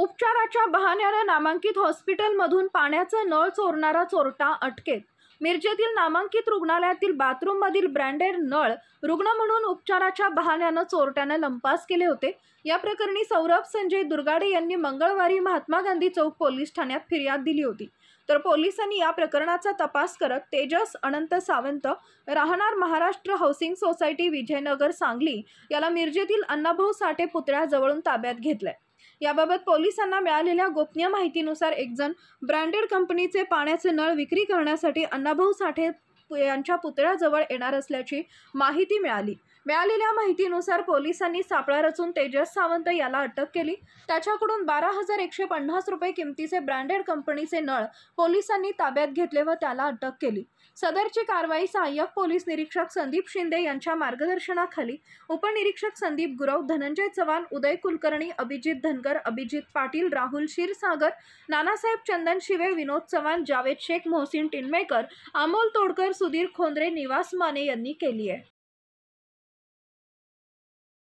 उपचाराच्या बहाण्याने नामांकित हॉस्पिटलमधून पाण्याचा नळ चोरणारा चोरटा अटकेत। मिरजेतील नामांकित रुग्णालयातील बाथरूममधील ब्रँडेड नळ रुग्ण म्हणून उपचाराच्या बहाण्याने चोरट्याने लंपास केले होते। या प्रकरणी सौरभ संजय दुर्गाडे यांनी मंगळवारी महात्मा गांधी चौक पोलीस ठाण्यात फिर्याद दिली होती। तर पोलिसांनी या प्रकरणाचा तपास करत तेजस अनंत सावंत राहणार महाराष्ट्र हाऊसिंग सोसायटी विजयनगर सांगली याला मिरजेतील अण्णाभाऊ साठे पुतळ्याजवळून ताब्यात घेतले। याबाबत पोलिसांना मिळालेल्या गोपनीय माहितीनुसार एक जण ब्रँडेड कंपनीचे पाण्याचे नळ विक्री करण्यासाठी अण्णाभाऊ साठे यांच्या पुतळ्याजवळ येणार असल्याची माहिती मिळाली। मिळालेल्या माहितीनुसार पोलिसांनी सापळा रचून तेजस सावंत याला अटक केली। त्याच्याकडून 12,150 रुपये किमतीचे ब्रँडेड कंपनीचे नळ पोलिसांनी ताब्यात घेतले व त्याला अटक केली। सदरची कारवाई सहाय्यक पोलीस निरीक्षक संदीप शिंदे यांच्या मार्गदर्शनाखाली उपनिरीक्षक संदीप गुरव, धनंजय चव्हाण, उदय कुलकर्णी, अभिजित धनगर, अभिजित पाटील, राहुल क्षीरसागर, नानासाहेब चंदन शिवे, विनोद चव्हाण, जावेद शेख, मोहसिन टिनमेकर, अमोल तोडकर, सुधीर खोंद्रे, निवास माने यांनी केली आहे।